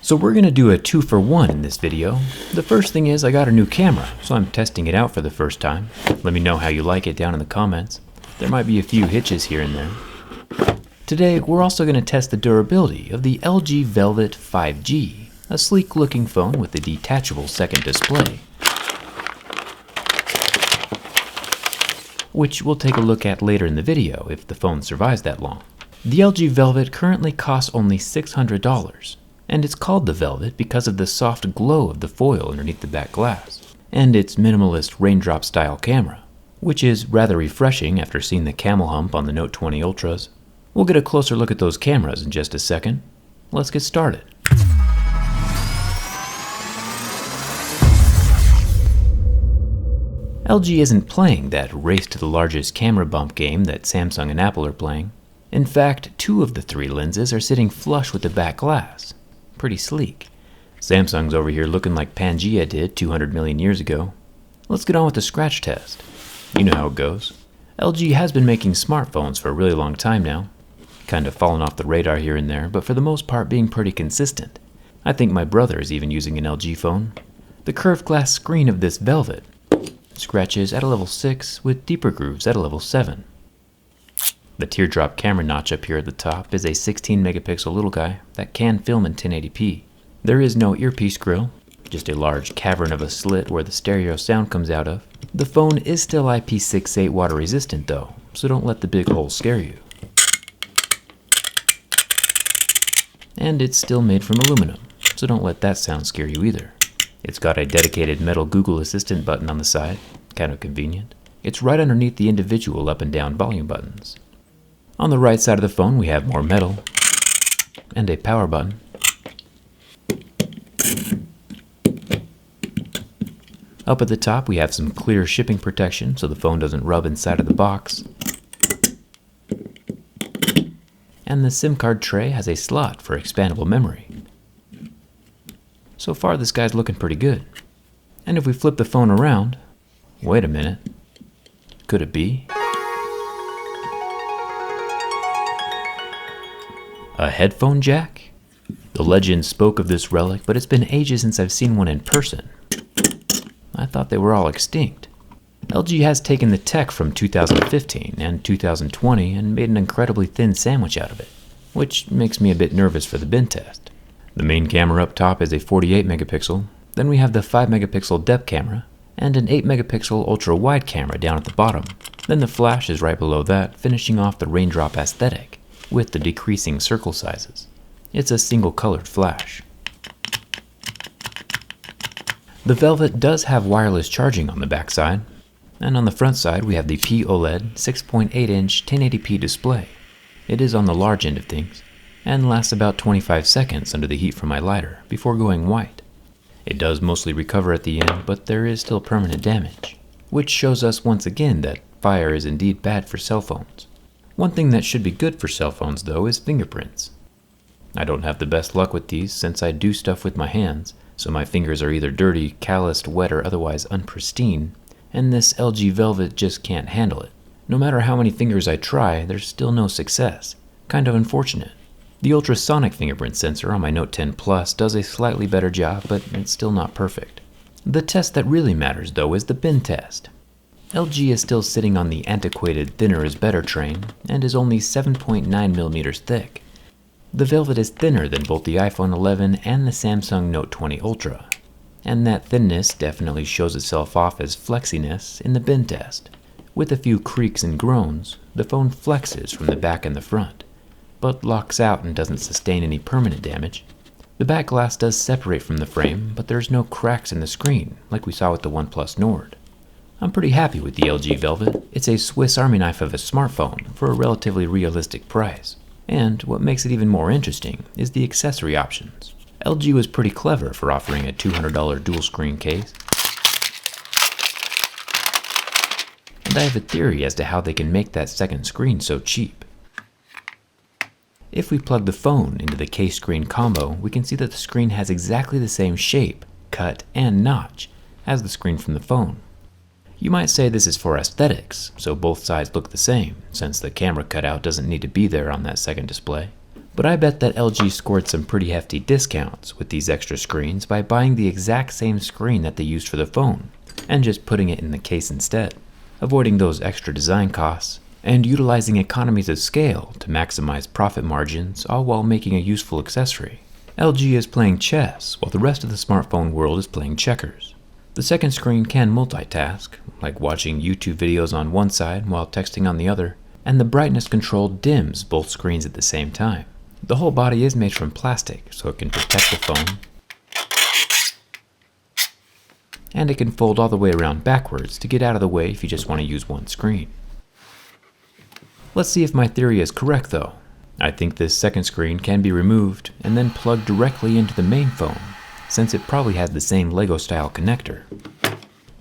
So we're gonna do a 2-for-1 in this video. The first thing is I got a new camera, so I'm testing it out for the first time. Let me know how you like it down in the comments. There might be a few hitches here and there. Today we're also gonna test the durability of the LG Velvet 5G, a sleek looking phone with a detachable second display, which we'll take a look at later in the video if the phone survives that long. The LG Velvet currently costs only $600. And it's called the Velvet because of the soft glow of the foil underneath the back glass, and its minimalist raindrop style camera, which is rather refreshing after seeing the camel hump on the Note 20 Ultras. We'll get a closer look at those cameras in just a second. Let's get started. LG isn't playing that race to the largest camera bump game that Samsung and Apple are playing. In fact, 2 of the 3 lenses are sitting flush with the back glass. Pretty sleek. Samsung's over here looking like Pangea did 200 million years ago. Let's get on with the scratch test. You know how it goes. LG has been making smartphones for a really long time now. Kind of fallen off the radar here and there, but for the most part being pretty consistent. I think my brother is even using an LG phone. The curved glass screen of this Velvet scratches at a level 6 with deeper grooves at a level 7. The teardrop camera notch up here at the top is a 16 megapixel little guy that can film in 1080p. There is no earpiece grill, just a large cavern of a slit where the stereo sound comes out of. The phone is still IP68 water resistant though, so don't let the big hole scare you. And it's still made from aluminum, so don't let that sound scare you either. It's got a dedicated metal Google Assistant button on the side, kind of convenient. It's right underneath the individual up and down volume buttons. On the right side of the phone we have more metal and a power button. Up at the top we have some clear shipping protection so the phone doesn't rub inside of the box. And the SIM card tray has a slot for expandable memory. So far this guy's looking pretty good. And if we flip the phone around, wait a minute, could it be a headphone jack? The legend spoke of this relic, but it's been ages since I've seen one in person. I thought they were all extinct. LG has taken the tech from 2015 and 2020 and made an incredibly thin sandwich out of it, which makes me a bit nervous for the bin test. The main camera up top is a 48 megapixel, then we have the 5 megapixel depth camera, and an 8 megapixel ultra wide camera down at the bottom. Then the flash is right below that, finishing off the raindrop aesthetic with the decreasing circle sizes. It's a single colored flash. The Velvet does have wireless charging on the back side, and on the front side we have the POLED 6.8-inch 1080p display. It is on the large end of things, and lasts about 25 seconds under the heat from my lighter before going white. It does mostly recover at the end, but there is still permanent damage, which shows us once again that fire is indeed bad for cell phones. One thing that should be good for cell phones though is fingerprints. I don't have the best luck with these since I do stuff with my hands, so my fingers are either dirty, calloused, wet, or otherwise unpristine, and this LG Velvet just can't handle it. No matter how many fingers I try, there's still no success. Kind of unfortunate. The ultrasonic fingerprint sensor on my Note 10 Plus does a slightly better job, but it's still not perfect. The test that really matters though is the bin test. LG is still sitting on the antiquated thinner is better train and is only 7.9 millimeters thick. The Velvet is thinner than both the iPhone 11 and the Samsung Note 20 Ultra, and that thinness definitely shows itself off as flexiness in the bin test. With a few creaks and groans, the phone flexes from the back and the front, but locks out and doesn't sustain any permanent damage. The back glass does separate from the frame, but there's no cracks in the screen like we saw with the OnePlus Nord. I'm pretty happy with the LG Velvet. It's a Swiss Army knife of a smartphone for a relatively realistic price. And what makes it even more interesting is the accessory options. LG was pretty clever for offering a $200 dual screen case. And I have a theory as to how they can make that second screen so cheap. If we plug the phone into the case screen combo, we can see that the screen has exactly the same shape, cut, and notch as the screen from the phone. You might say this is for aesthetics, so both sides look the same, since the camera cutout doesn't need to be there on that second display. But I bet that LG scored some pretty hefty discounts with these extra screens by buying the exact same screen that they used for the phone and just putting it in the case instead, avoiding those extra design costs and utilizing economies of scale to maximize profit margins, all while making a useful accessory. LG is playing chess while the rest of the smartphone world is playing checkers. The second screen can multitask, like watching YouTube videos on one side while texting on the other, and the brightness control dims both screens at the same time. The whole body is made from plastic, so it can protect the phone, and it can fold all the way around backwards to get out of the way if you just want to use one screen. Let's see if my theory is correct though. I think this second screen can be removed and then plugged directly into the main phone, since it probably has the same Lego style connector.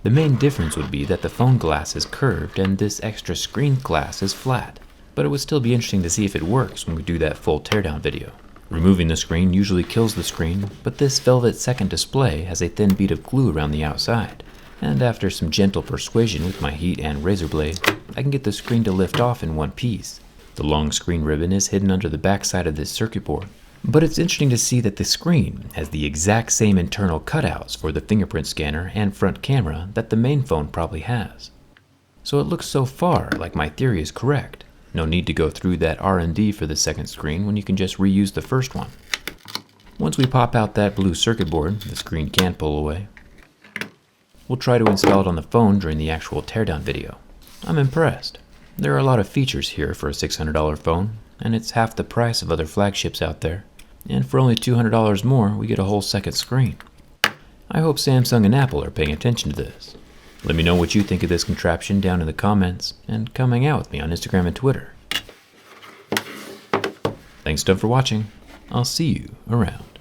The main difference would be that the phone glass is curved and this extra screen glass is flat, but it would still be interesting to see if it works when we do that full teardown video. Removing the screen usually kills the screen, but this velvet second display has a thin bead of glue around the outside, and after some gentle persuasion with my heat and razor blade, I can get the screen to lift off in one piece. The long screen ribbon is hidden under the back side of this circuit board, but it's interesting to see that the screen has the exact same internal cutouts for the fingerprint scanner and front camera that the main phone probably has. So it looks so far like my theory is correct. No need to go through that R&D for the second screen when you can just reuse the first one. Once we pop out that blue circuit board, the screen can pull away. We'll try to install it on the phone during the actual teardown video. I'm impressed. There are a lot of features here for a $600 phone, and it's half the price of other flagships out there. And for only $200 more, we get a whole second screen. I hope Samsung and Apple are paying attention to this. Let me know what you think of this contraption down in the comments, and come hang out with me on Instagram and Twitter. Thanks, Doug, for watching. I'll see you around.